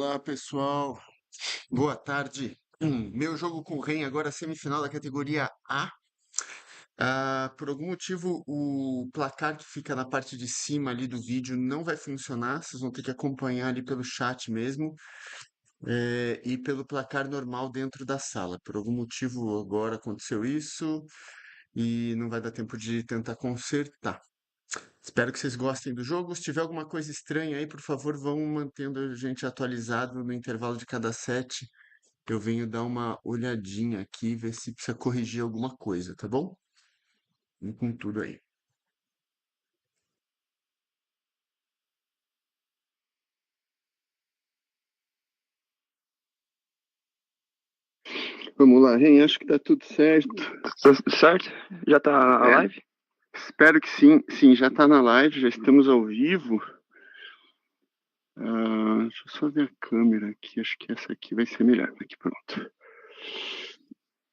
Olá, pessoal. Boa tarde. Meu jogo com o Ren agora semifinal da categoria A. Por algum motivo, o placar que fica na parte de cima ali do vídeo não vai funcionar. Vocês vão ter que acompanhar ali pelo chat mesmo, e pelo placar normal dentro da sala. Por algum motivo agora aconteceu isso e não vai dar tempo de tentar consertar. Espero que vocês gostem do jogo. Se tiver alguma coisa estranha aí, por favor, vão mantendo a gente atualizado no intervalo de cada set. Eu venho dar uma olhadinha aqui, ver se precisa corrigir alguma coisa, tá bom? Vamos com tudo aí. Vamos lá, Ren, acho que tá tudo certo. Certo? Já tá na live? Espero que sim. Sim, já tá na live, já estamos ao vivo. Deixa eu só ver a câmera aqui, acho que essa aqui vai ser melhor. Aqui, pronto.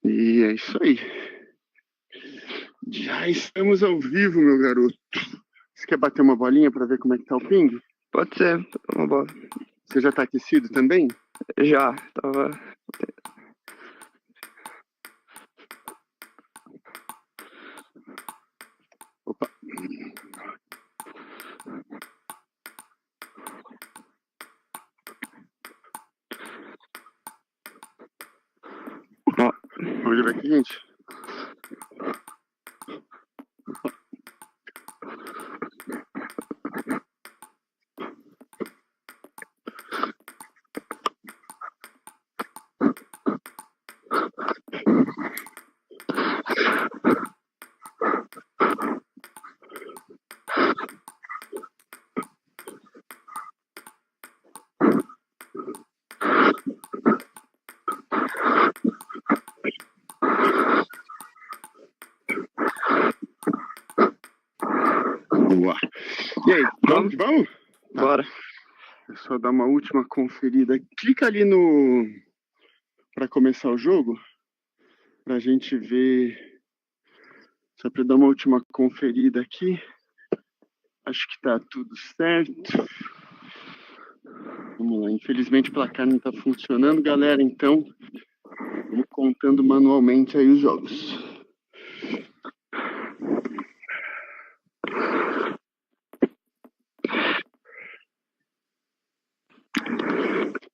E é isso aí. Já estamos ao vivo, meu garoto. Você quer bater uma bolinha para ver como é que tá o ping? Pode ser, uma bola. Você já tá aquecido também? Já, tava. Opa. Ó, Vamos ver aqui, gente. Boa. E aí, vamos que vamos? bora. É só dar uma última conferida. Clica ali no... para começar o jogo, pra gente ver... Só pra dar uma última conferida aqui. Acho que tá tudo certo. Vamos lá. Infelizmente o placar não tá funcionando, galera. Então, vamos contando manualmente aí os jogos.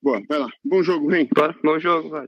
Boa, vai lá. Bom jogo, Ren. Bora, bom jogo, vai.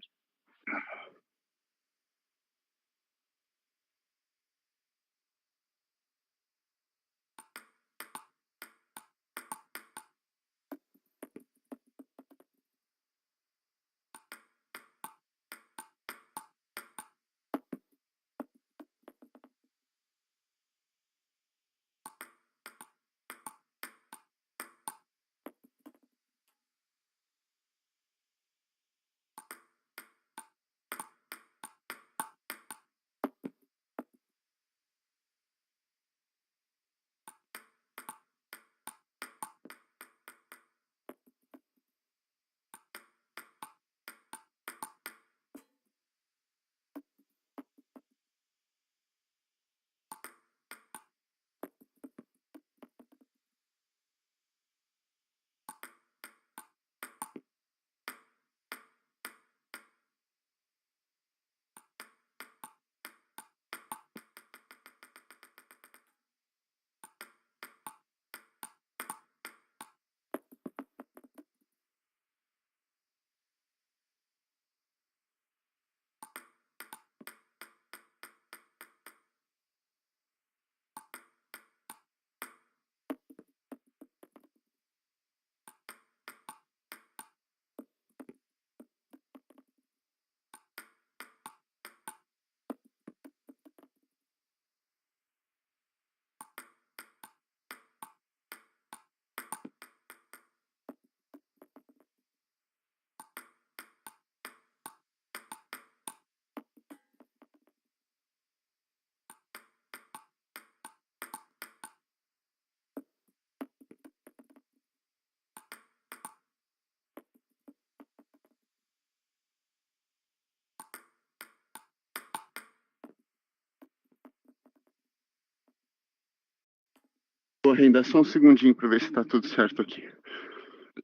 Boa, Ren, dá só um segundinho pra ver se tá tudo certo aqui.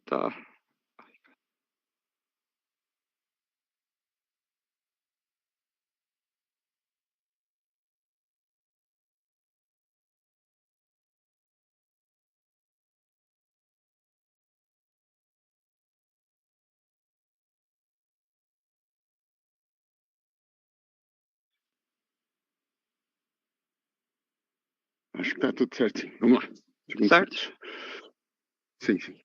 Tá. Acho que tá tudo certo. Vamos lá. Segundo Certo? set. Sim, sim.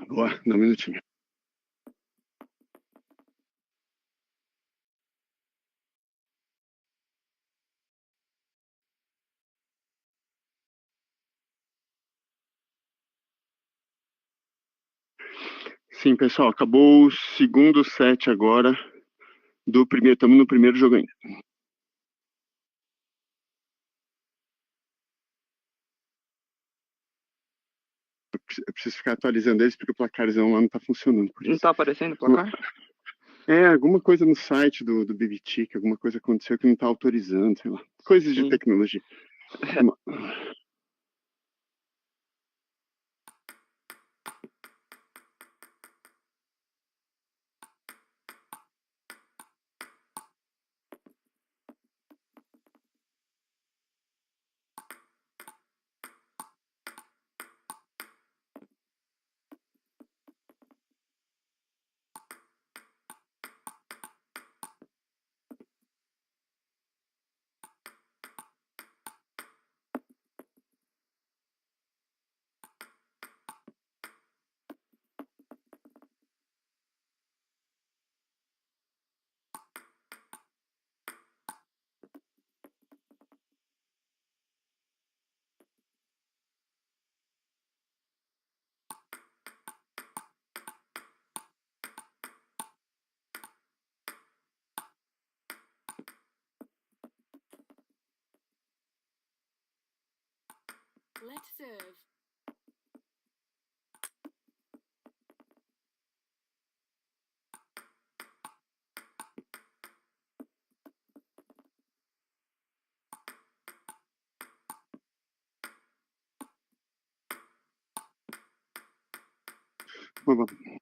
Boa, dá um minutinho. Sim, pessoal, acabou o segundo set agora do primeiro. Estamos no primeiro jogo ainda. Eu preciso ficar atualizando eles porque o placarzão lá não tá funcionando. Por Não isso. tá aparecendo o placar? Alguma coisa no site do BBT, que alguma coisa aconteceu que não tá autorizando, sei lá. Coisas de Sim. tecnologia. Vamos lá. Let's serve. Vamos lá.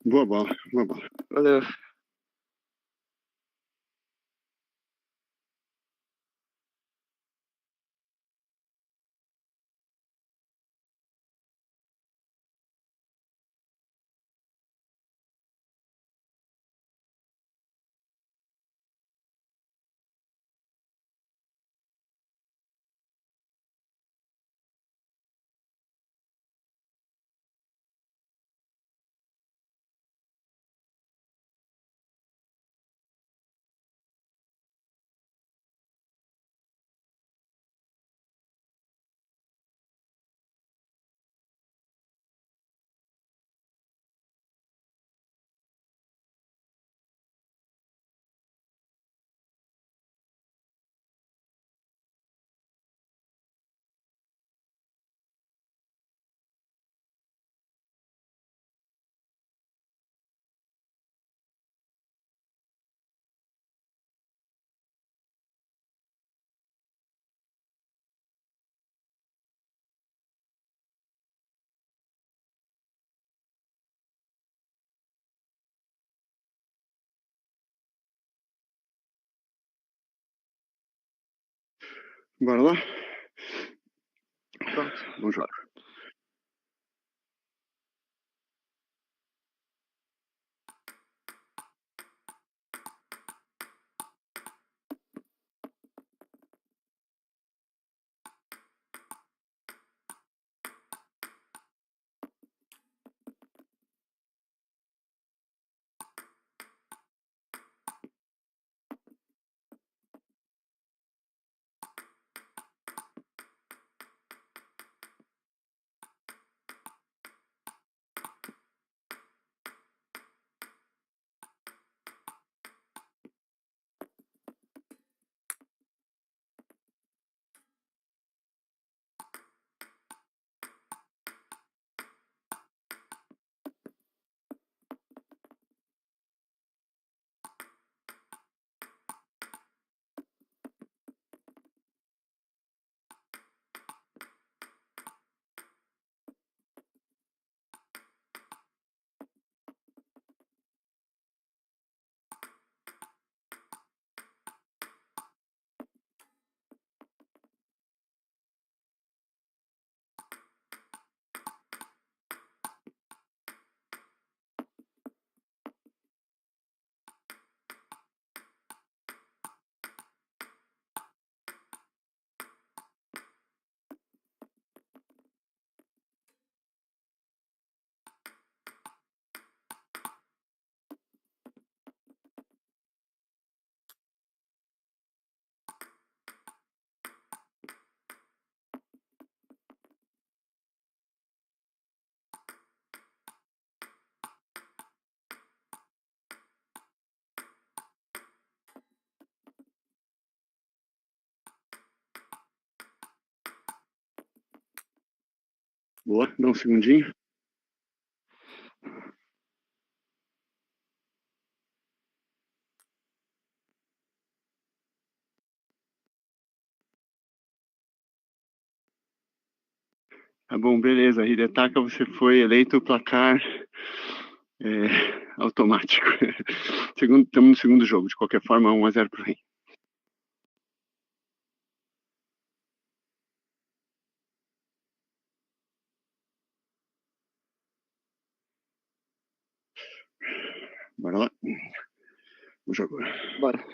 Boa bola, boa bola. Valeu. Bora lá? Pronto. Bom jogo. Boa, dá um segundinho. Tá bom, beleza. Hidetaka, você foi eleito o placar automático. Estamos no segundo jogo, de qualquer forma, 1-0 pro Rei. Bora lá. O jogo. Bora.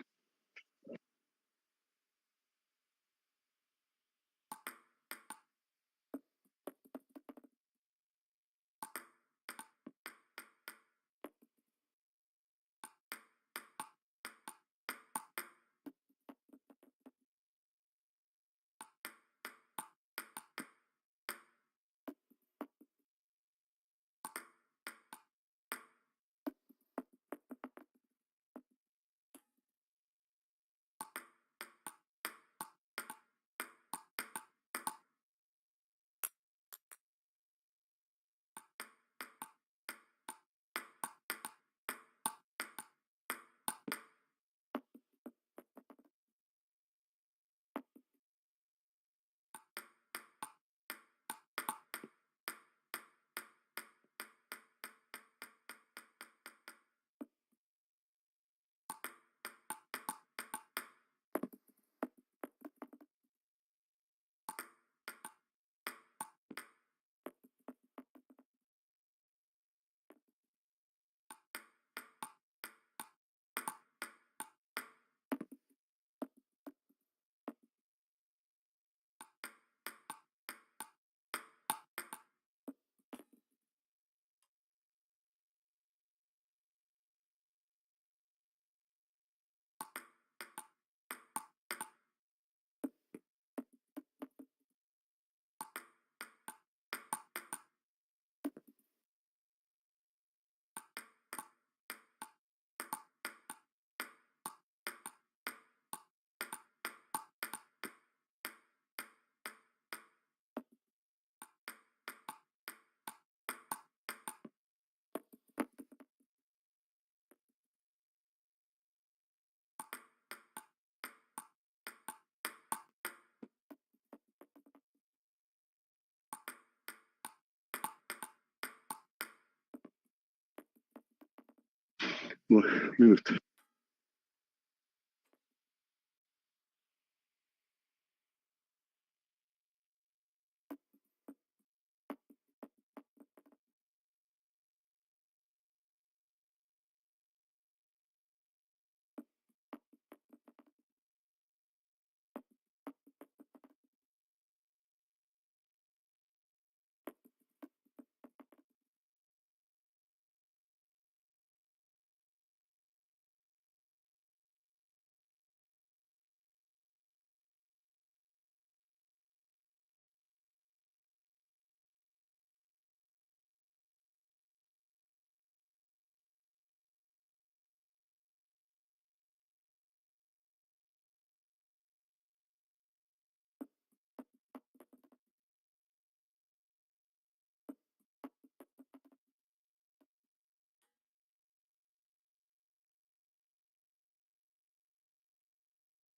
Boa, minuto.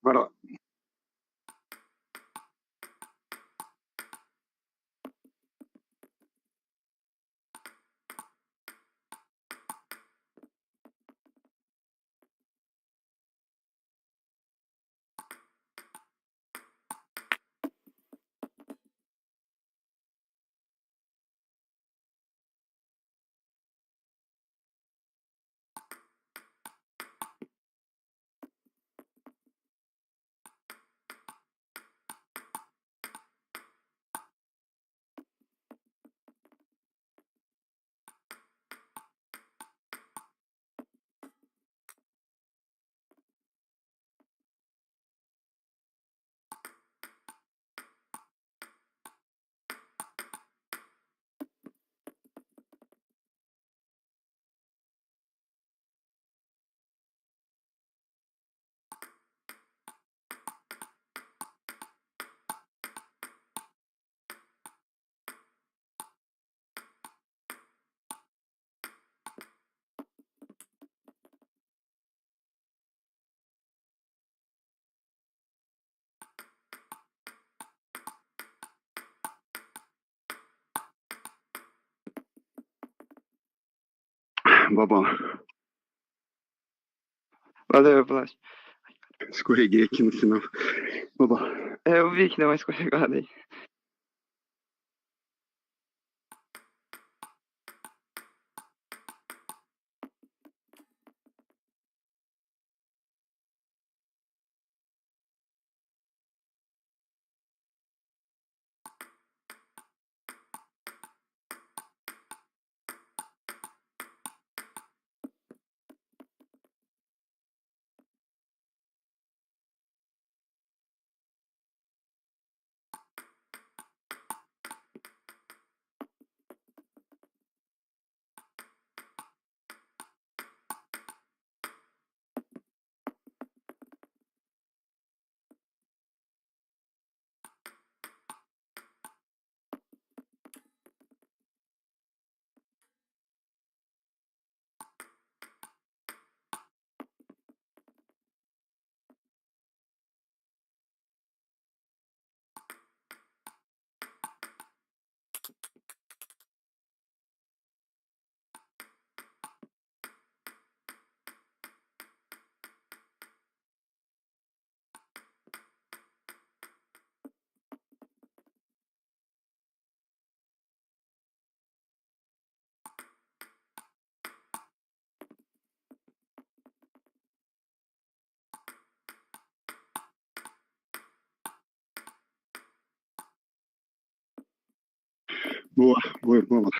Bora lá. Boa bola. Valeu, Blast. Escorreguei aqui no final. Boa bola. Eu vi que deu uma escorregada aí. Boa, boa, boa.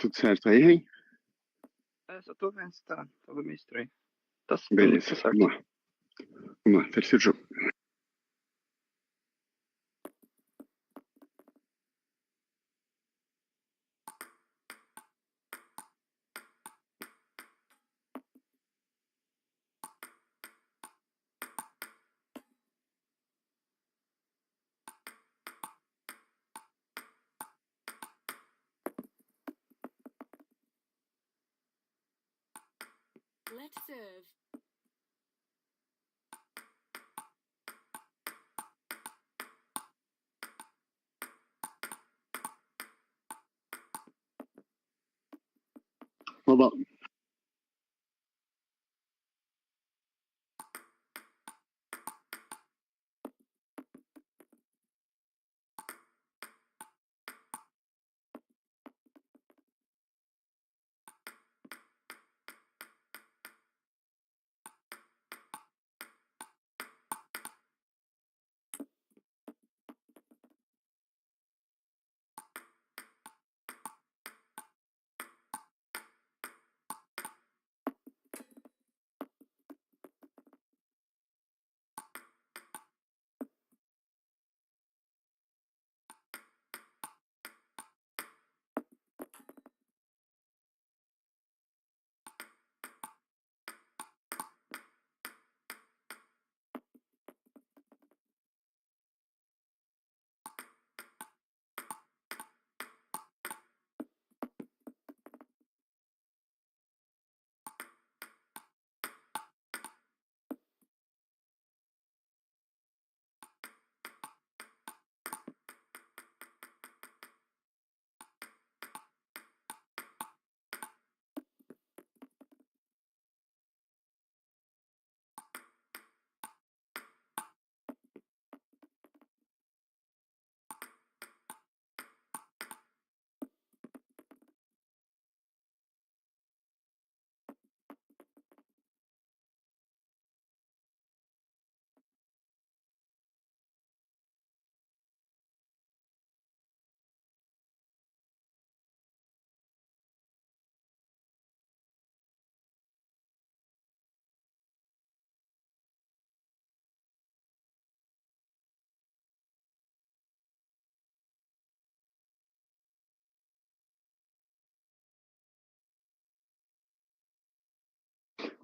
Tudo certo aí, hein? Só tô vendo se tá. Tava meio estranho. Tá, Beleza, tá certo. vamos lá. Vamos lá, terceiro jogo. Let's serve. Uma bola.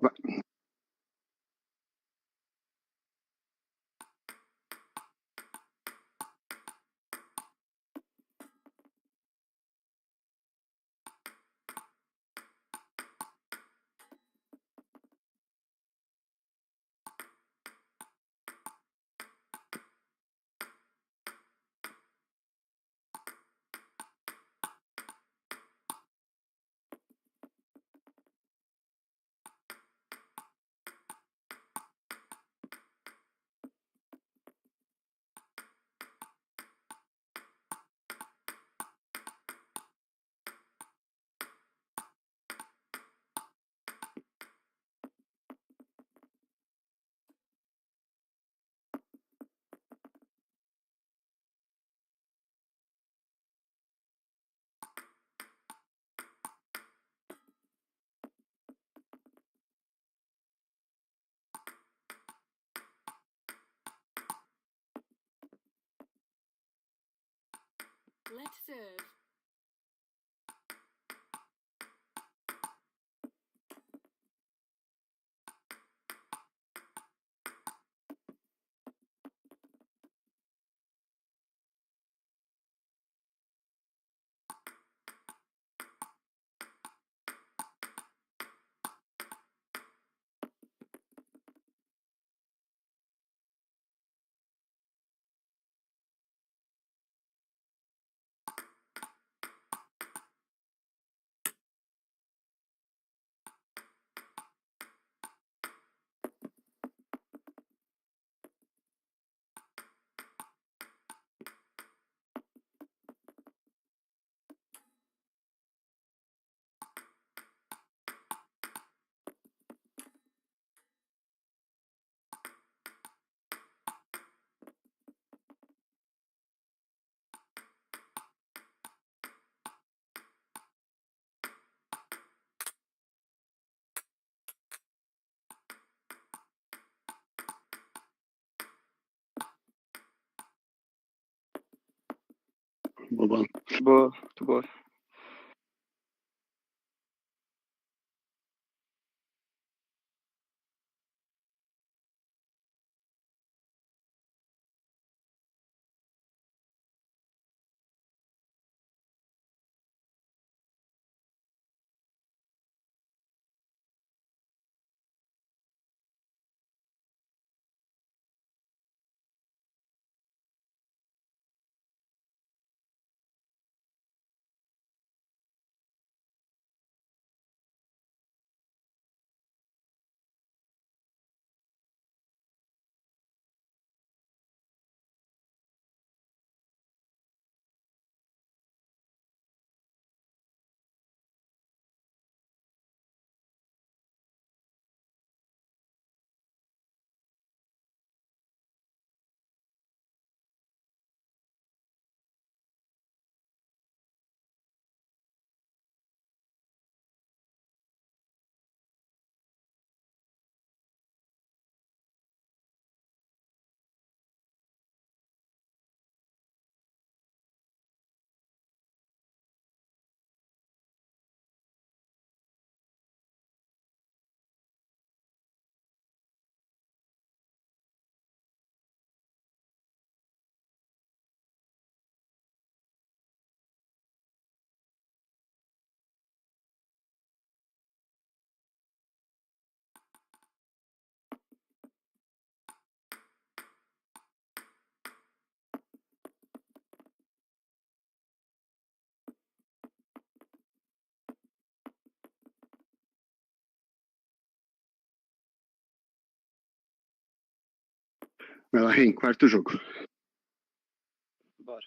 Vai. Let's serve. Boa bola. Boa, muito boa. Vai lá, Ren, quarto jogo. Bora.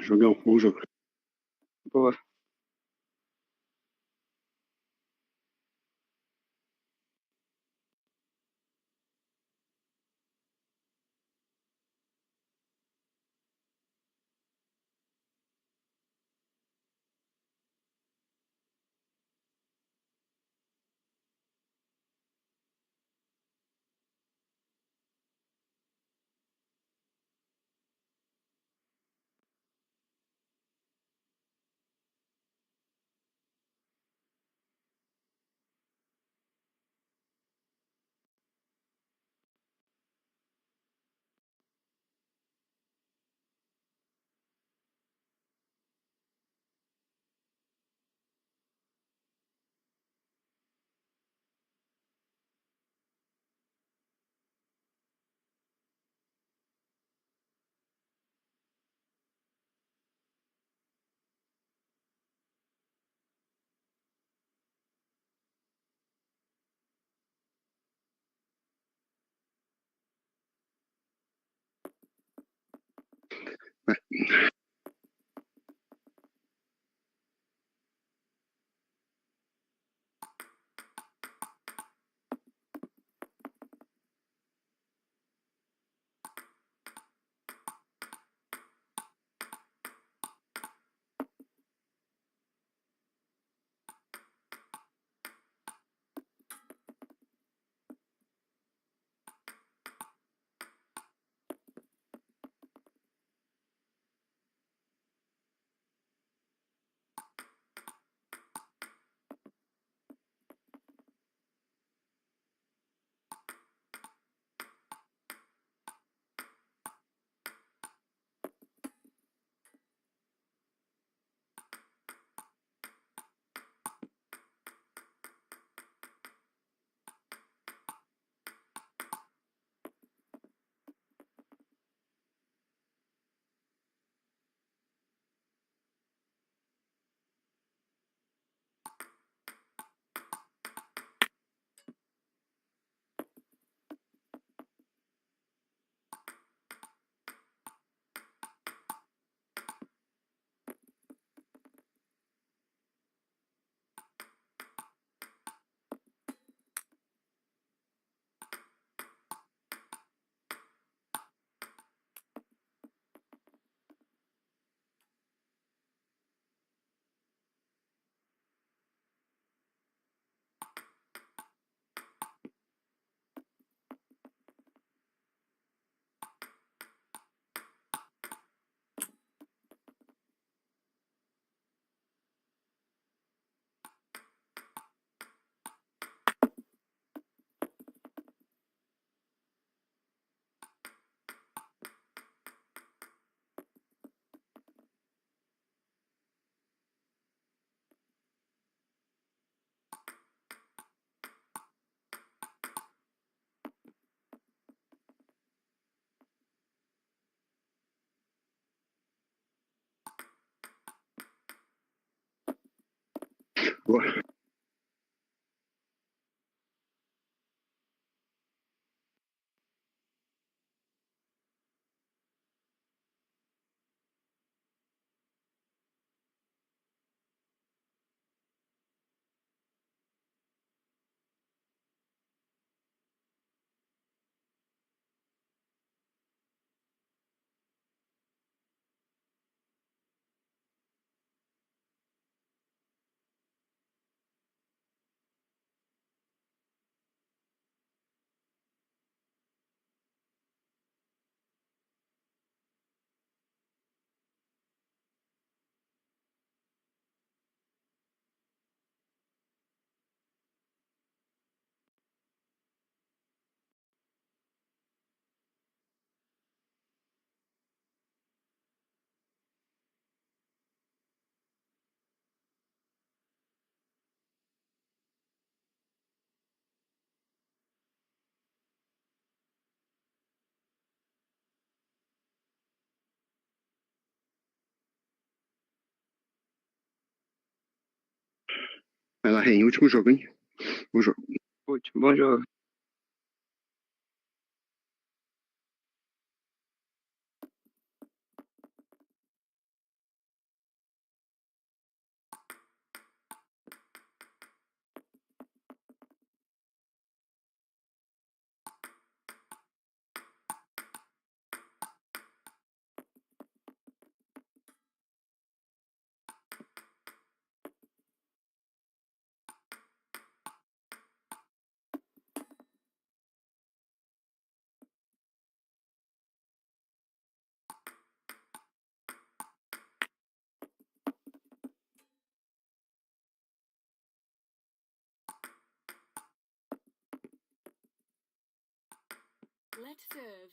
Jogão, bom jogo. Boa. Boa. Vai lá, Ren, último jogo, hein? Bom jogo. Último. Bom jogo. Let's serve.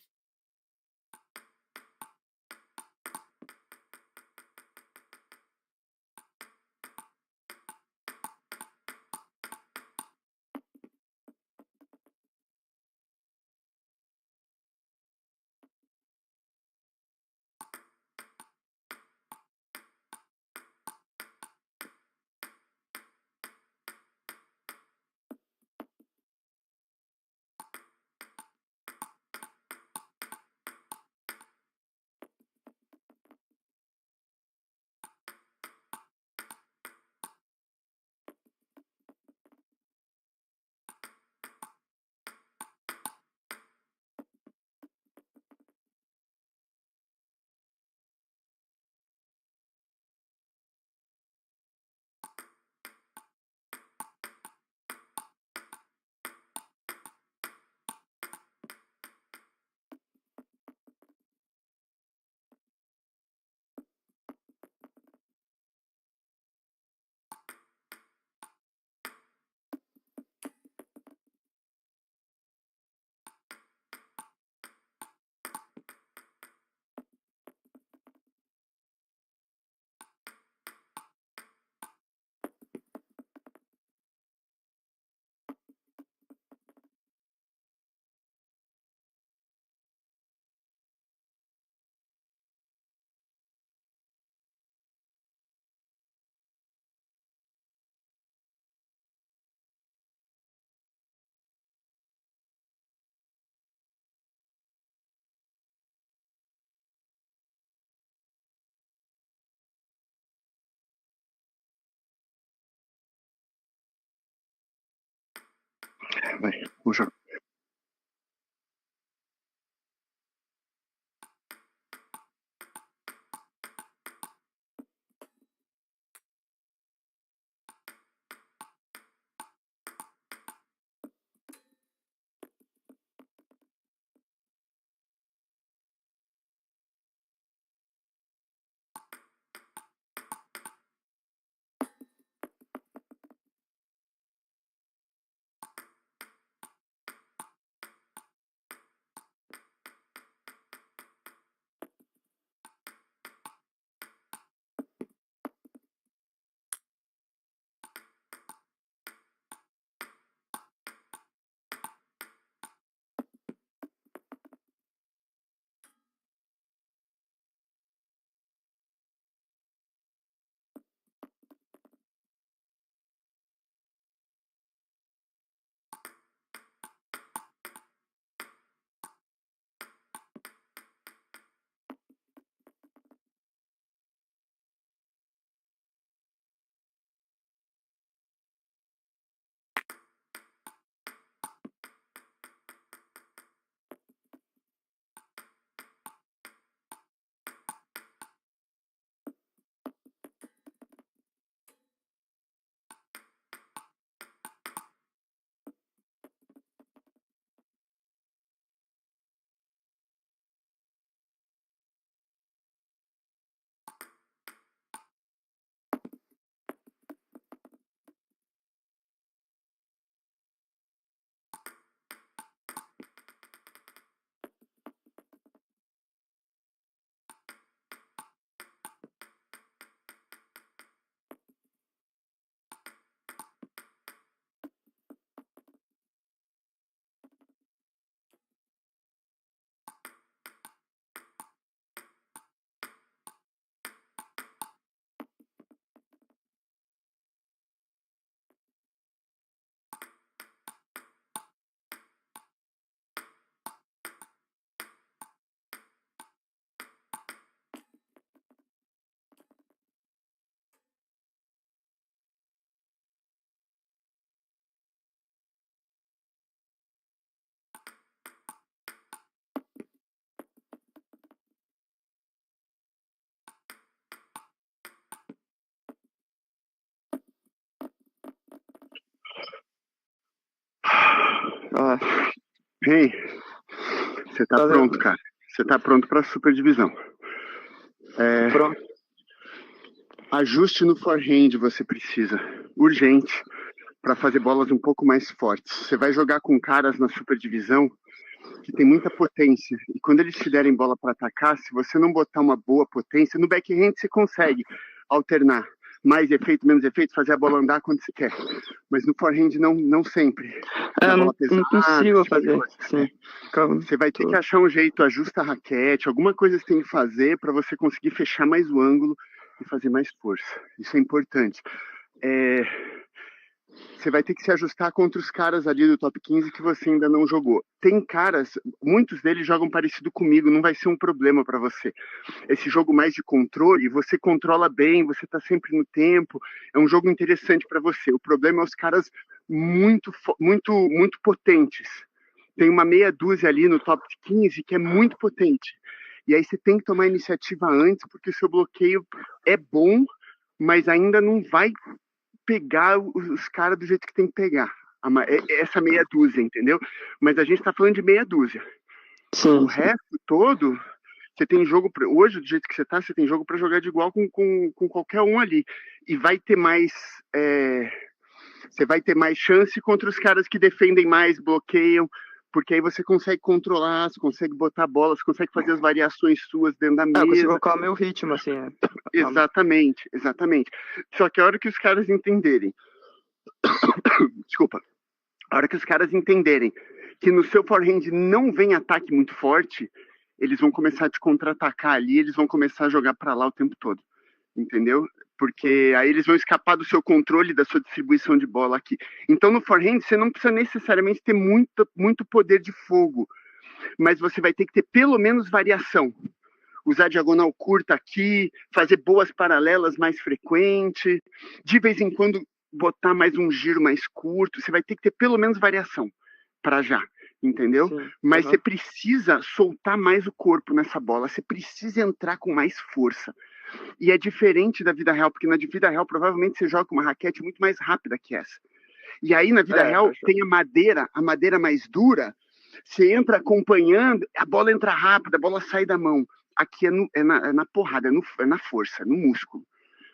Vai, vamos jogar. Hey, você tá pronto, cara. Você tá pronto pra superdivisão. Pronto. Ajuste no forehand você precisa, urgente, para fazer bolas um pouco mais fortes. Você vai jogar com caras na superdivisão que tem muita potência. E quando eles te derem bola para atacar, se você não botar uma boa potência, no backhand você consegue alternar. Mais efeito, menos efeito, fazer a bola andar quando você quer. Mas no forehand não sempre. Eu bola não consigo esse tipo de fazer. coisa, Sim. né? Você vai ter que achar um jeito, ajusta a raquete, alguma coisa você tem que fazer para você conseguir fechar mais o ângulo e fazer mais força. Isso é importante. Você vai ter que se ajustar contra os caras ali do top 15 que você ainda não jogou. Tem caras, muitos deles jogam parecido comigo, não vai ser um problema para você. Esse jogo mais de controle, você controla bem, você tá sempre no tempo, é um jogo interessante para você. O problema é os caras muito potentes. Tem uma meia dúzia ali no top 15 que é muito potente. E aí você tem que tomar iniciativa antes, porque o seu bloqueio é bom, mas ainda não vai pegar os caras do jeito que tem que pegar. Essa meia dúzia, entendeu? Mas a gente tá falando de meia dúzia. Sim. O resto todo, você tem jogo hoje, do jeito que você tá, você tem jogo para jogar de igual com qualquer um ali. E vai ter mais você vai ter mais chance contra os caras que defendem mais, bloqueiam, porque aí você consegue controlar, você consegue botar a bola, você consegue fazer as variações suas dentro da mesa. Você colocar o meu ritmo, assim. Exatamente. Só que a hora que os caras entenderem desculpa, a hora que os caras entenderem que no seu forehand não vem ataque muito forte, eles vão começar a te contra-atacar ali, eles vão começar a jogar para lá o tempo todo, entendeu? Porque aí eles vão escapar do seu controle, da sua distribuição de bola aqui. Então no forehand você não precisa necessariamente ter muito poder de fogo, mas você vai ter que ter pelo menos variação. Usar diagonal curta aqui, fazer boas paralelas mais frequente, de vez em quando botar mais um giro mais curto, você vai ter que ter pelo menos variação para já, entendeu? Sim. Mas você precisa soltar mais o corpo nessa bola, você precisa entrar com mais força. E é diferente da vida real, porque na vida real provavelmente você joga com uma raquete muito mais rápida que essa. E aí na vida real tem a madeira mais dura, você entra acompanhando, a bola entra rápida, a bola sai da mão. Aqui é na porrada, é na força, no músculo.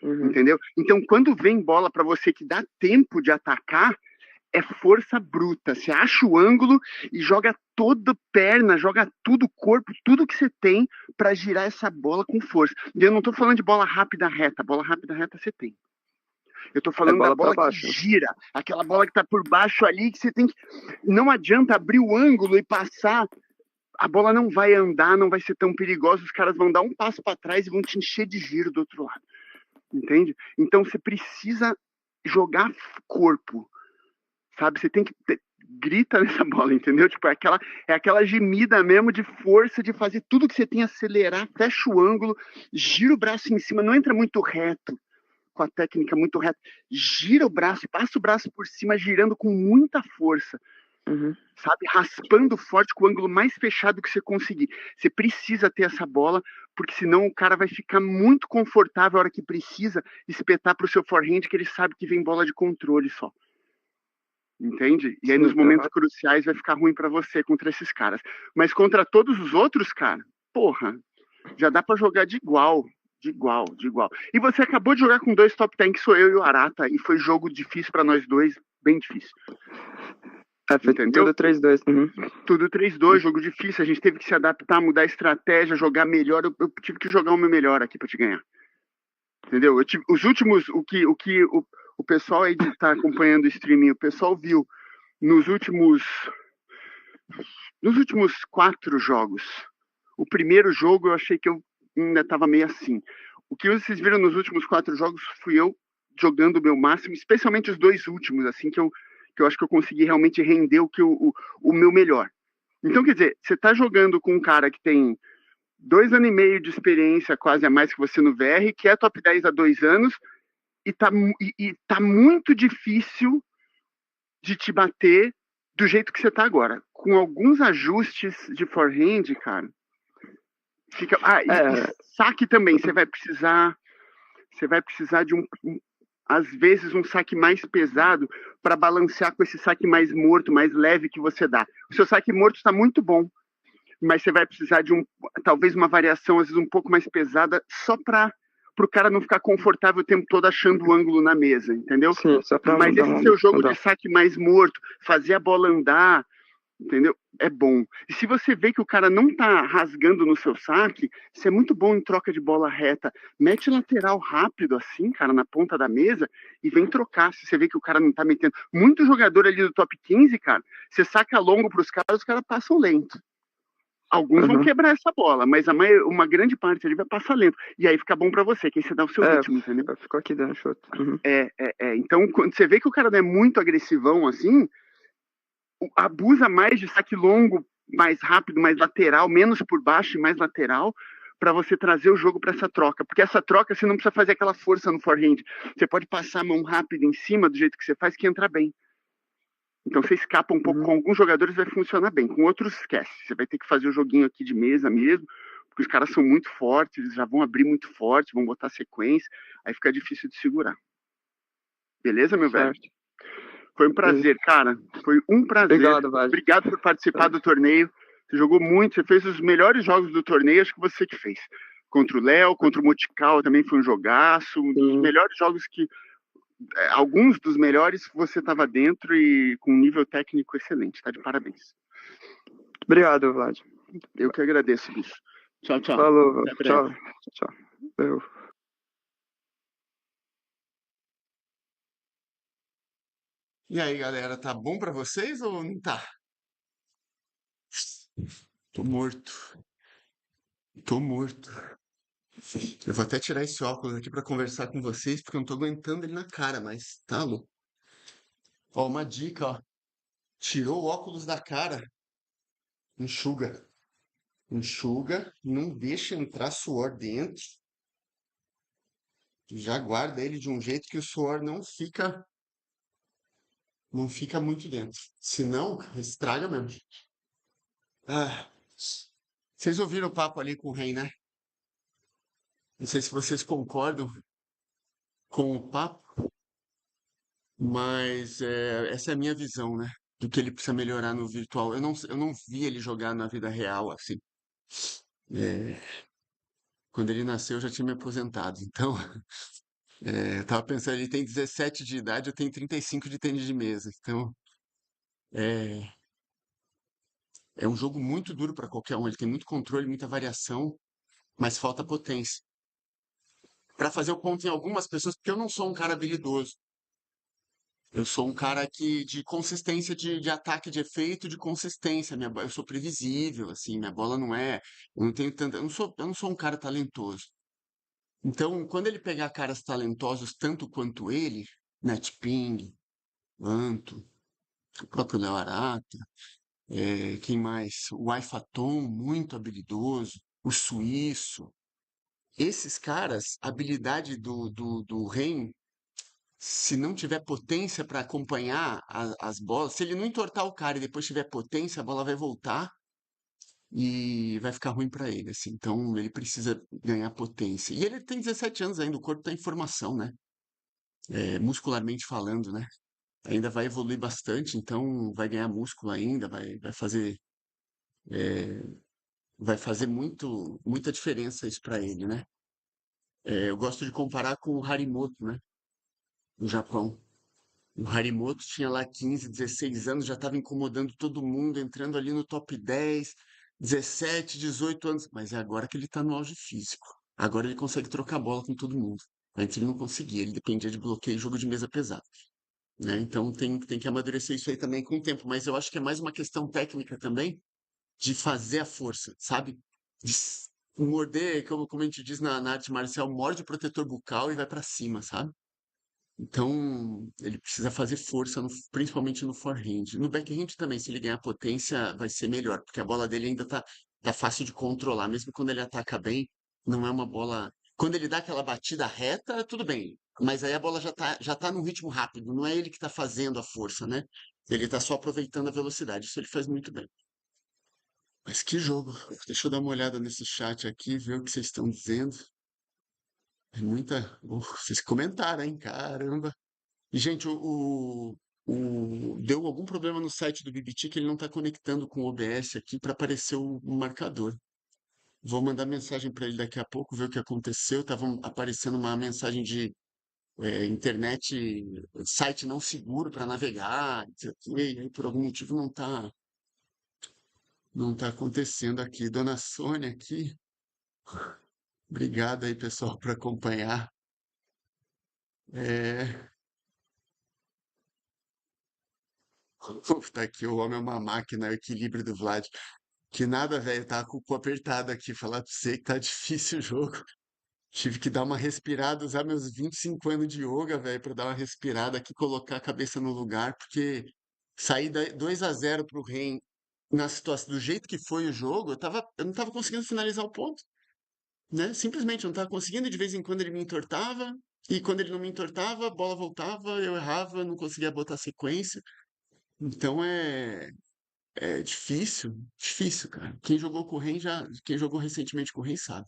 Entendeu? Então, quando vem bola para você que dá tempo de atacar, é força bruta. Você acha o ângulo e joga toda perna, joga tudo o corpo, tudo que você tem para girar essa bola com força. E eu não tô falando de bola rápida reta. Bola rápida reta você tem. Eu tô falando da bola que gira, aquela bola que tá por baixo ali, que você tem que... Não adianta abrir o ângulo e passar. A bola não vai andar, não vai ser tão perigosa. Os caras vão dar um passo para trás e vão te encher de giro do outro lado. Entende? Então você precisa jogar corpo, sabe? Você tem que grita nessa bola, entendeu? Tipo, é aquela gemida mesmo de força, de fazer tudo que você tem, acelerar, fecha o ângulo, gira o braço em cima, não entra muito reto, com a técnica muito reta, gira o braço, passa o braço por cima, girando com muita força, sabe? Raspando forte com o ângulo mais fechado que você conseguir. Você precisa ter essa bola, porque senão o cara vai ficar muito confortável a hora que precisa espetar para o seu forehand, que ele sabe que vem bola de controle só. Entende? E aí nos momentos cruciais vai ficar ruim para você contra esses caras. Mas contra todos os outros, cara, porra, já dá para jogar de igual. E você acabou de jogar com 2 top 10, que sou eu e o Arata, e foi jogo difícil para nós dois, bem difícil. Entendeu? Tudo 3-2. Tudo 3-2, jogo difícil. A gente teve que se adaptar, mudar a estratégia, jogar melhor. Eu tive que jogar o meu melhor aqui pra te ganhar. Entendeu? Os últimos, o pessoal aí que tá acompanhando o streaming, o pessoal viu nos últimos 4 jogos. O primeiro jogo eu achei que eu ainda tava meio assim. O que vocês viram nos últimos 4 jogos fui eu jogando o meu máximo, especialmente os 2 últimos, assim, que eu acho que eu consegui realmente render o meu melhor. Então, quer dizer, você tá jogando com um cara que tem 2 anos e meio de experiência, quase a mais que você no VR, que é top 10 há 2 anos, e tá muito difícil de te bater do jeito que você tá agora. Com alguns ajustes de forehand, cara, fica... e saque também, você vai precisar de às vezes um saque mais pesado para balancear com esse saque mais morto, mais leve que você dá. O seu saque morto está muito bom, mas você vai precisar de talvez uma variação, às vezes um pouco mais pesada, só para o cara não ficar confortável o tempo todo achando o ângulo na mesa, entendeu? Sim, só pra mas esse seu jogo de saque mais morto, fazer a bola andar, entendeu? É bom. E se você vê que o cara não tá rasgando no seu saque, isso é muito bom em troca de bola reta. Mete lateral rápido assim, cara, na ponta da mesa e vem trocar. Se você vê que o cara não tá metendo. Muito jogador ali do top 15, cara, você saca longo pros caras, os caras passam lento. Alguns vão Aham. quebrar essa bola, mas uma grande parte ali vai passar lento. E aí fica bom pra você, que aí você dá o seu ritmo, entendeu? Ficou aqui dando chute. Uhum. Então, quando você vê que o cara não é muito agressivão assim, abusa mais de saque longo, mais rápido, mais lateral, menos por baixo e mais lateral, para você trazer o jogo para essa troca. Porque essa troca você não precisa fazer aquela força no forehand. Você pode passar a mão rápida em cima do jeito que você faz que entra bem. Então você escapa um pouco. Uhum. Com alguns jogadores vai funcionar bem, com outros esquece. Você vai ter que fazer o joguinho aqui de mesa mesmo, porque os caras são muito fortes, eles já vão abrir muito forte, vão botar sequência, aí fica difícil de segurar. Beleza, meu velho? Certo. Foi um prazer, cara. Foi um prazer. Obrigado, Vlad. Obrigado por participar do torneio. Você jogou muito, você fez os melhores jogos do torneio, acho que você que fez. Contra o Léo, contra o Motical também foi um jogaço. Um dos Sim. melhores jogos que. Alguns dos melhores você estava dentro e com um nível técnico excelente. Tá de parabéns. Obrigado, Vlad. Eu que agradeço, bicho. Tchau, tchau. Falou. Até breve. Tchau. Eu. E aí, galera, tá bom pra vocês ou não tá? Tô morto. Tô morto. Eu vou até tirar esse óculos aqui pra conversar com vocês, porque eu não tô aguentando ele na cara, mas tá louco. Ó, uma dica, ó. Tirou o óculos da cara, enxuga. Enxuga, não deixa entrar suor dentro. Já guarda ele de um jeito que o suor não fica muito dentro. Senão, estraga mesmo. Ah, vocês ouviram o papo ali com o Rei, né? Não sei se vocês concordam com o papo, mas essa é a minha visão, né? Do que ele precisa melhorar no virtual. Eu não vi ele jogar na vida real, assim. É, quando ele nasceu, eu já tinha me aposentado. Então, eu tava pensando, ele tem 17 de idade, eu tenho 35 de tênis de mesa. Então, é, é um jogo muito duro para qualquer um. Ele tem muito controle, muita variação, mas falta potência. Para fazer o ponto em algumas pessoas, porque eu não sou um cara habilidoso. Eu sou um cara de consistência de ataque de efeito, de consistência. Eu sou previsível, assim, minha bola não é. Eu não tenho tanta. Eu não sou um cara talentoso. Então, quando ele pegar caras talentosos tanto quanto ele, Net Ping, Anto, o próprio Léo Arata, quem mais? O Aifaton, muito habilidoso, o Suíço. Esses caras, a habilidade do Ren, se não tiver potência para acompanhar as bolas, se ele não entortar o cara e depois tiver potência, a bola vai voltar e vai ficar ruim para ele, assim. Então ele precisa ganhar potência. E ele tem 17 anos ainda, o corpo está em formação, né? Muscularmente falando, né? Ainda vai evoluir bastante, então vai ganhar músculo ainda, vai fazer muita diferença isso para ele, né? Eu gosto de comparar com o Harimoto, né? No Japão. O Harimoto tinha lá 15, 16 anos, já estava incomodando todo mundo, entrando ali no top 10, 17, 18 anos. Mas é agora que ele está no auge físico. Agora ele consegue trocar bola com todo mundo. Antes ele não conseguia, ele dependia de bloqueio e jogo de mesa pesado, né? Então tem que amadurecer isso aí também com o tempo. Mas eu acho que é mais uma questão técnica também de fazer a força, sabe? De morder, como a gente diz na arte marcial, morde o protetor bucal e vai pra cima, sabe? Então, ele precisa fazer força, principalmente no forehand. No backhand também, se ele ganhar potência, vai ser melhor, porque a bola dele ainda tá fácil de controlar. Mesmo quando ele ataca bem, não é uma bola. Quando ele dá aquela batida reta, tudo bem. Mas aí a bola já tá num ritmo rápido, não é ele que tá fazendo a força, né? Ele tá só aproveitando a velocidade. Isso ele faz muito bem. Mas que jogo! Deixa eu dar uma olhada nesse chat aqui, ver o que vocês estão dizendo. É muita. Vocês comentaram, hein? Caramba! E, gente, deu algum problema no site do BBT que ele não está conectando com o OBS aqui para aparecer o marcador. Vou mandar mensagem para ele daqui a pouco, ver o que aconteceu. Tava aparecendo uma mensagem de internet, site não seguro para navegar, não sei o quê, e aí por algum motivo não está Não tá acontecendo aqui. Dona Sônia aqui. Obrigado aí, pessoal, por acompanhar. É... Tá aqui, o homem é uma máquina, o equilíbrio do Vlad. Que nada, velho, tá com o cu apertado aqui. Falar pra você que tá difícil o jogo. Tive que dar uma respirada, usar meus 25 anos de yoga, velho, pra dar uma respirada aqui, colocar a cabeça no lugar, porque sair 2-0 pro Ren na situação, do jeito que foi o jogo, eu não tava conseguindo finalizar o ponto, né? Simplesmente eu não tava conseguindo, de vez em quando ele me entortava, e quando ele não me entortava, a bola voltava, eu errava, não conseguia botar sequência. Então é difícil, difícil, cara. Quem jogou com o Ren já, quem jogou recentemente com o Ren sabe.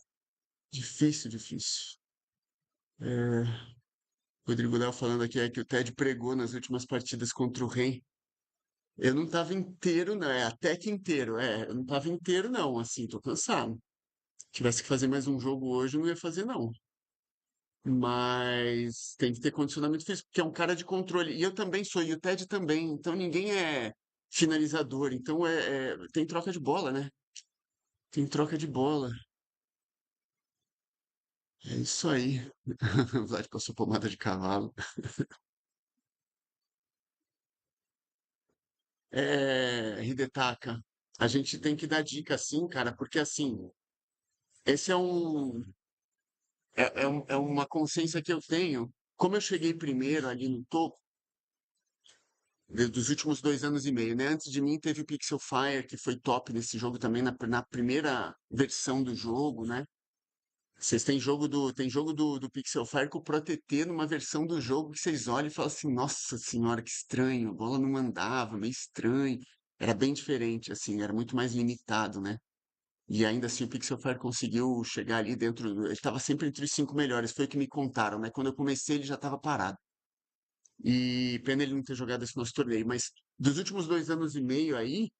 Difícil, difícil. É, Rodrigo Léo falando aqui é que o Ted pregou nas últimas partidas contra o Ren. Eu não tava inteiro, não, até que inteiro, eu não tava inteiro não, assim, tô cansado. Tivesse que fazer mais um jogo hoje, eu não ia fazer não. Mas tem que ter condicionamento físico, porque é um cara de controle. E eu também sou, e o Ted também, então ninguém é finalizador, então tem troca de bola, né? Tem troca de bola. É isso aí. O Vlad passou pomada de cavalo. Hidetaka, a gente tem que dar dica assim, cara, porque assim, esse é uma consciência que eu tenho. Como eu cheguei primeiro ali no topo, dos últimos 2 anos e meio, né? Antes de mim teve o Pixel Fire, que foi top nesse jogo também, na primeira versão do jogo, né? Vocês têm jogo do Pixel Fire com o ProTT numa versão do jogo que vocês olham e falam assim, nossa senhora, que estranho, a bola não andava, meio estranho. Era bem diferente, assim, era muito mais limitado, né? E ainda assim o Pixel Fire conseguiu chegar ali dentro. Ele estava sempre entre os 5 melhores, foi o que me contaram, né? Quando eu comecei ele já estava parado. E pena ele não ter jogado esse nosso torneio, mas dos últimos 2 anos e meio aí,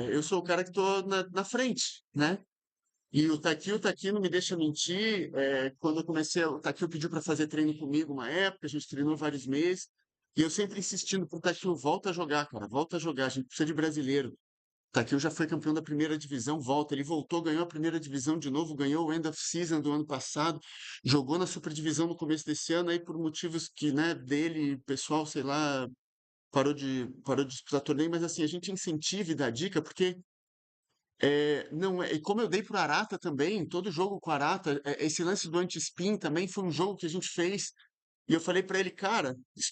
eu sou o cara que tô na frente, né? E o Taki não me deixa mentir. Quando eu comecei, o Taki pediu para fazer treino comigo uma época, a gente treinou vários meses. E eu sempre insistindo pro Taki, volta a jogar, cara, volta a jogar, a gente precisa de brasileiro. Takil já foi campeão da primeira divisão, volta. Ele voltou, ganhou a primeira divisão de novo, ganhou o End of Season do ano passado, jogou na Superdivisão no começo desse ano, aí por motivos que, né, dele, pessoal, sei lá, parou de disputar torneio, mas assim, a gente incentiva e dá dica, porque não é, e como eu dei pro Arata também, todo jogo com o Arata, esse lance do anti-spin também foi um jogo que a gente fez, e eu falei pra ele, cara, isso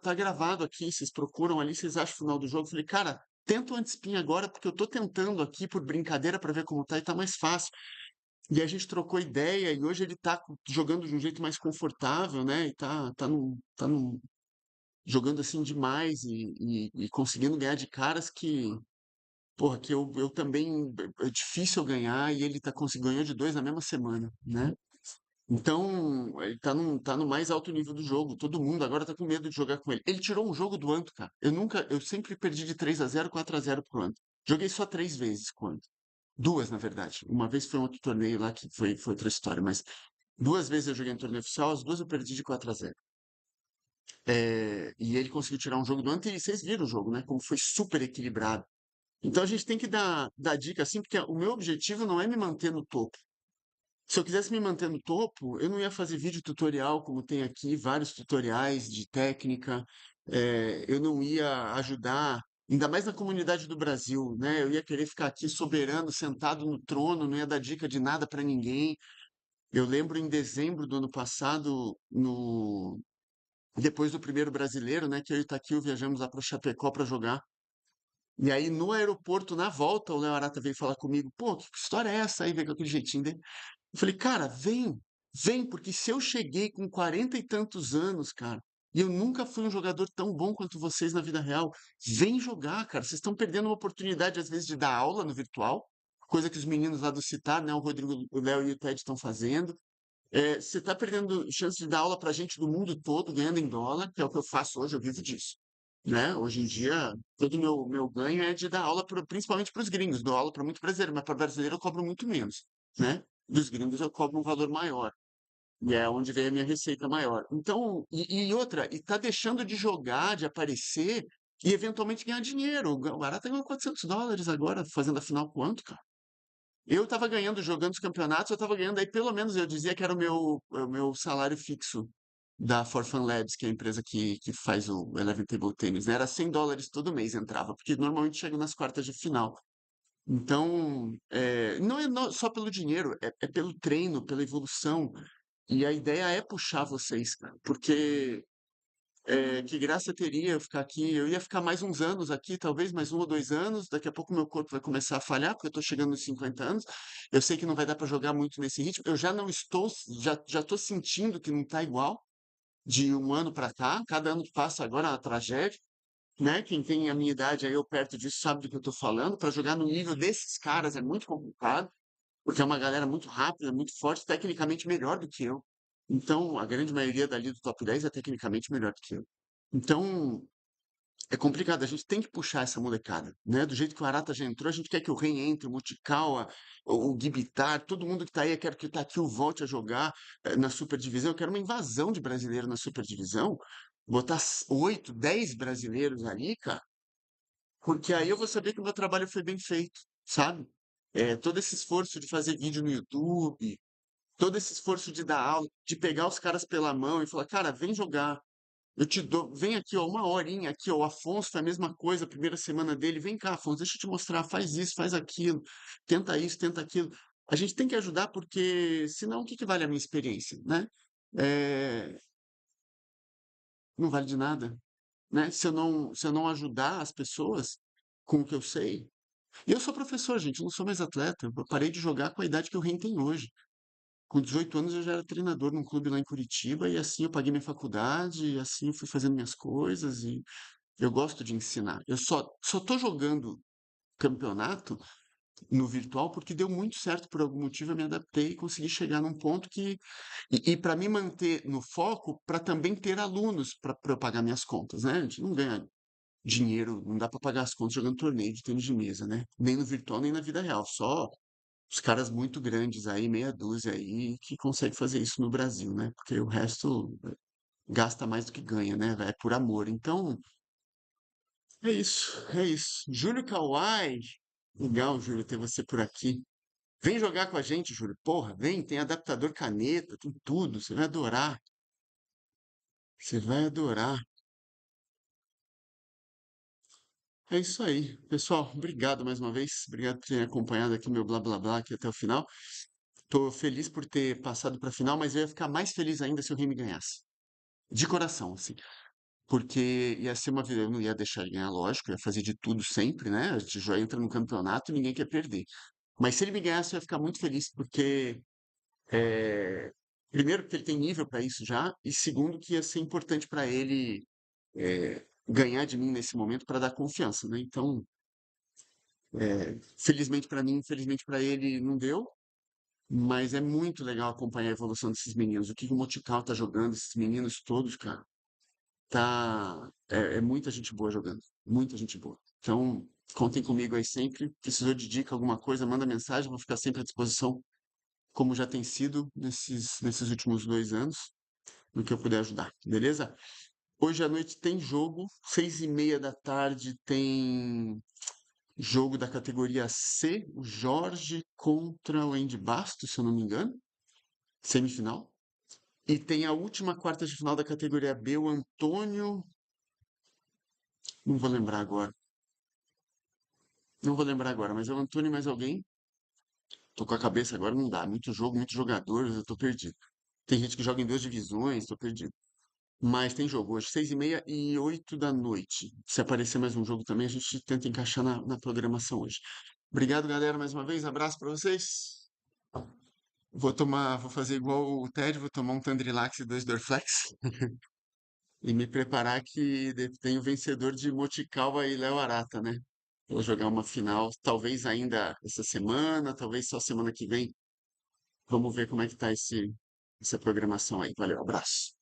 tá gravado aqui, vocês procuram ali, vocês acham o final do jogo. Eu falei, cara, tenta o anti-spin agora, porque eu tô tentando aqui por brincadeira pra ver como tá, e tá mais fácil. E a gente trocou ideia, e hoje ele tá jogando de um jeito mais confortável, né? E jogando assim demais e conseguindo ganhar de caras que, porra, que eu também, é difícil eu ganhar, e ele ganhou de dois na mesma semana, né? Então, ele tá no mais alto nível do jogo. Todo mundo agora tá com medo de jogar com ele. Ele tirou um jogo do Anto, cara. Eu sempre perdi de 3-0, 4-0 pro Anto. Joguei só 3 vezes com o Anto. Duas, na verdade. Uma vez foi um outro torneio lá que foi outra história, mas 2 vezes eu joguei no torneio oficial, as duas eu perdi de 4-0. E ele conseguiu tirar um jogo do Anto e vocês viram o jogo, né? Como foi super equilibrado. Então a gente tem que dar dica assim, porque o meu objetivo não é me manter no topo. Se eu quisesse me manter no topo, eu não ia fazer vídeo tutorial como tem aqui, vários tutoriais de técnica. Eu não ia ajudar, ainda mais na comunidade do Brasil, né? Eu ia querer ficar aqui soberano, sentado no trono, não ia dar dica de nada para ninguém. Eu lembro em dezembro do ano passado, depois do primeiro brasileiro, né? Que eu e o Takio viajamos lá para Chapecó para jogar. E aí, no aeroporto, na volta, o Léo Arata veio falar comigo, pô, que história é essa aí, veio com aquele jeitinho dele. Eu falei, cara, vem, porque se eu cheguei com 40 e tantos anos, cara, e eu nunca fui um jogador tão bom quanto vocês na vida real, vem jogar, cara. Vocês estão perdendo uma oportunidade, às vezes, de dar aula no virtual, coisa que os meninos lá do Citar, né, o Rodrigo, o Léo e o Ted estão fazendo. Você está perdendo chance de dar aula para gente do mundo todo, ganhando em dólar, que é o que eu faço hoje, eu vivo disso. Né? Hoje em dia, todo meu ganho é de dar aula, principalmente para os gringos. Dou aula para muito brasileiro, mas para brasileiro eu cobro muito menos. Né? Dos gringos eu cobro um valor maior. E é onde vem a minha receita maior. Então, e outra, e tá deixando de jogar, de aparecer, e eventualmente ganhar dinheiro. O Arata ganhou US$ 400 agora, fazendo a final quanto, cara? Eu tava ganhando, jogando os campeonatos, eu tava ganhando aí, pelo menos eu dizia que era o meu salário fixo da For Fun Labs, que é a empresa que faz o Eleven Table Tennis, né? Era US$ 100 todo mês entrava, porque normalmente chega nas quartas de final. Então, não é só pelo dinheiro, é pelo treino, pela evolução. E a ideia é puxar vocês, cara, porque que graça teria eu ficar aqui? Eu ia ficar mais uns anos aqui, talvez mais 1 ou 2 anos. Daqui a pouco meu corpo vai começar a falhar, porque eu tô chegando nos 50 anos. Eu sei que não vai dar para jogar muito nesse ritmo. Eu já não estou, já tô sentindo que não tá igual de um ano para cá. Cada ano que passa agora é uma tragédia, né? Quem tem a minha idade aí, eu perto disso, sabe do que eu tô falando. Para jogar no nível desses caras é muito complicado, porque é uma galera muito rápida, muito forte, tecnicamente melhor do que eu. Então, a grande maioria dali do top 10 é tecnicamente melhor do que eu. Então, é complicado, a gente tem que puxar essa molecada, né? Do jeito que o Arata já entrou, a gente quer que o Ren entre, o Mutikawa, o Gibitar, todo mundo que tá aí, eu quero que o Takil volte a jogar na Superdivisão. Eu quero uma invasão de brasileiro na Superdivisão, botar 8, 10 brasileiros ali, cara, porque aí eu vou saber que o meu trabalho foi bem feito, sabe? Todo esse esforço de fazer vídeo no YouTube, todo esse esforço de dar aula, de pegar os caras pela mão e falar, cara, vem jogar. Eu te dou, vem aqui, ó, uma horinha aqui, ó. O Afonso foi a mesma coisa, a primeira semana dele. Vem cá, Afonso, deixa eu te mostrar, faz isso, faz aquilo, tenta isso, tenta aquilo. A gente tem que ajudar porque, senão, o que que vale a minha experiência, né? É, não vale de nada, né? Se eu não ajudar as pessoas com o que eu sei. E eu sou professor, gente, eu não sou mais atleta. Eu parei de jogar com a idade que o Ren tem hoje. Com 18 anos eu já era treinador num clube lá em Curitiba e assim eu paguei minha faculdade, e assim eu fui fazendo minhas coisas e eu gosto de ensinar. Eu só tô jogando campeonato no virtual porque deu muito certo por algum motivo, eu me adaptei e consegui chegar num ponto que e para me manter no foco, para também ter alunos para eu pagar minhas contas, né? A gente não ganha dinheiro, não dá para pagar as contas jogando torneio de tênis de mesa, né? Nem no virtual, nem na vida real, só os caras muito grandes aí, meia dúzia aí, que consegue fazer isso no Brasil, né? Porque o resto gasta mais do que ganha, né? É por amor. Então, é isso, é isso. Júlio Kawai, legal, Júlio, ter você por aqui. Vem jogar com a gente, Júlio. Porra, vem, tem adaptador caneta, tem tudo. Você vai adorar. Você vai adorar. É isso aí. Pessoal, obrigado mais uma vez. Obrigado por terem acompanhado aqui meu blá blá blá aqui até o final. Tô feliz por ter passado para a final, mas eu ia ficar mais feliz ainda se o Remy ganhasse. De coração, assim. Porque ia ser uma vida, eu não ia deixar ele ganhar, lógico, eu ia fazer de tudo sempre, né? A gente já entra no campeonato e ninguém quer perder. Mas se ele me ganhasse, eu ia ficar muito feliz, porque primeiro, que ele tem nível para isso já, e segundo, que ia ser importante para ele ganhar de mim nesse momento para dar confiança, né? Então, felizmente para mim, infelizmente para ele, não deu, mas é muito legal acompanhar a evolução desses meninos. O que o Motical tá jogando, esses meninos todos, cara, é muita gente boa jogando, muita gente boa. Então, contem comigo aí sempre. Precisou de dica, alguma coisa, manda mensagem, vou ficar sempre à disposição, como já tem sido nesses últimos 2 anos, no que eu puder ajudar, beleza? Hoje à noite tem jogo, 6h30 da tarde tem jogo da categoria C, o Jorge contra o Andy Bastos, se eu não me engano, semifinal. E tem a última quarta de final da categoria B, o Antônio, não vou lembrar agora, não vou lembrar agora, mas é o Antônio e mais alguém. Tô com a cabeça agora, não dá, muito jogo, muitos jogadores, eu tô perdido. Tem gente que joga em 2 divisões, tô perdido. Mas tem jogo hoje, 6h30 e 8 da noite. Se aparecer mais um jogo também, a gente tenta encaixar na programação hoje. Obrigado, galera, mais uma vez. Abraço pra vocês. Vou fazer igual o Ted, vou tomar um Tandrilax e 2 Dorflex e me preparar que tem o vencedor de Moticalva e Léo Arata, né? Vou jogar uma final, talvez ainda essa semana, talvez só semana que vem. Vamos ver como é que tá essa programação aí. Valeu, abraço.